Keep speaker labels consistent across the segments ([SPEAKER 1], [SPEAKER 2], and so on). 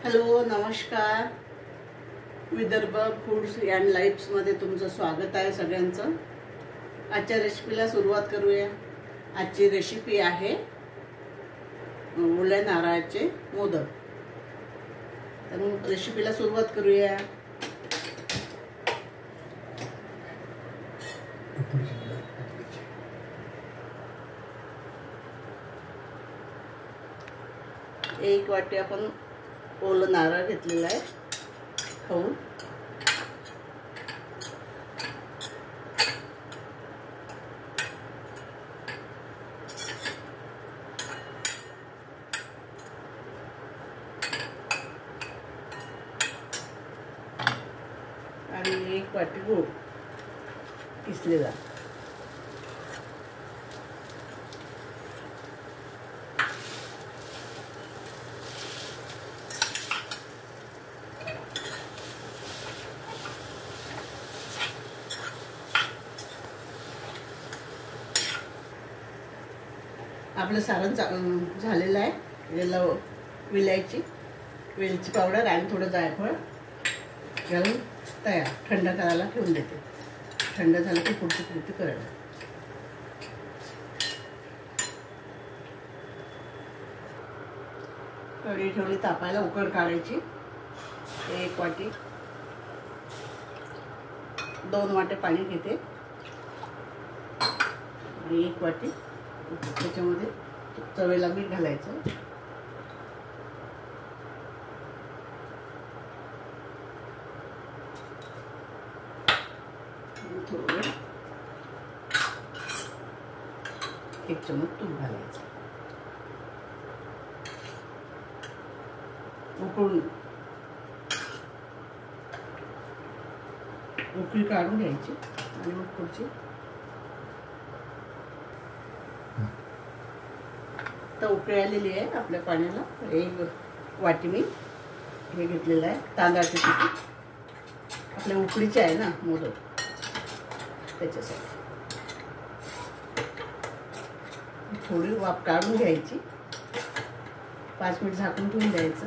[SPEAKER 1] Hello नमस्कार. Vidarbha foods and लाईफ्समध्ये तुमचं स्वागत आहे सगळ्यांचं. आजच्या रेसिपीला सुरुवात करूया. आजची रेसिपी आहे ओल्या नारळाचे मोदक. तर मग रेसिपीला सुरुवात करूया. एक वाटी आपण ओलं नारळ घेतलेला आहे खाऊन. आणि एक वाटी गूळ किसलेला. आपलं सारण झालेलं आहे. याला वेलची पावडर आणि थोडं जायफळ घालून तयार. थंड करायला ठेवून देते. थंड झालं की पुढची कृती करायला. कढई ठेवली तापायला. उकड काढायची. एक वाटी 2 वाटे पाणी घेते आणि 1 वाटी त्याच्यामध्ये चवीला मीठ घालायचं. थोडं 1 चमच तूप घालायचं. उकळी काढून घ्यायची आणि मग पुढची तर उकळी आलेली आहे आपल्या पाण्याला. 1 वाटी मी हे घेतलेलं आहे तांदळाचे पीठ. आपल्या उकडीचे आहे ना मोदक, त्याच्यासाठी थोडी वाफ काढून घ्यायची. 5 मिनिट झाकून ठेवून द्यायचं.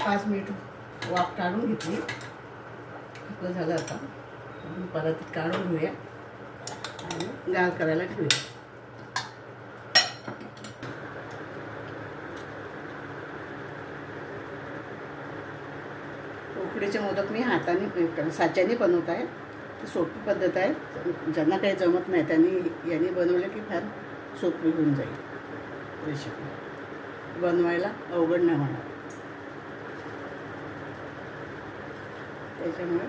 [SPEAKER 1] पाच मिनिट वाफ काढून घेतली. आपलं झालं. आता परत काढून घेऊया आणि गार करायला ठेवूया. उकडीचे मोदक मी हाताने साच्याने बनवत आहे. ती सोपी पद्धत आहे. ज्यांना काही जमत नाही त्यांनी याने बनवलं की फार सोपी होऊन जाईल रेसिपी. बनवायला अवघड नाही होणार. त्याच्यामुळे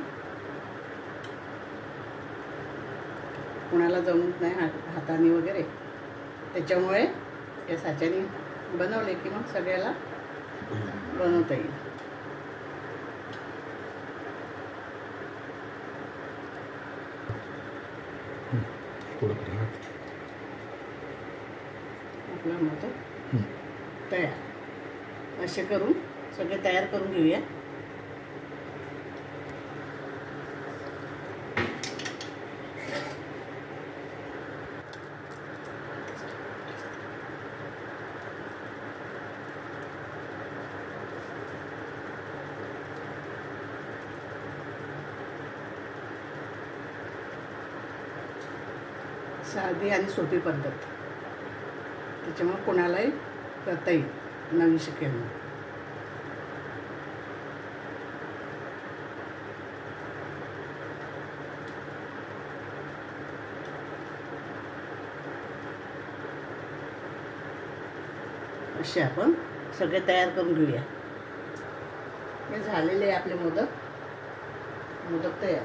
[SPEAKER 1] कुणाला जमत नाही हाताने वगैरे, त्याच्यामुळे या साच्याने बनवले की मग सगळ्याला बनवता येईल. आपला मोदक तयार. असे करून सगळे तयार करून घेऊया. साधी आणि सोपी पद्धत, त्याच्यामुळे कोणालाही करता येईल. नवीन शिकेल. असे आपण सगळे तयार करून घेऊया. हे झालेले आपले मोदक तयार.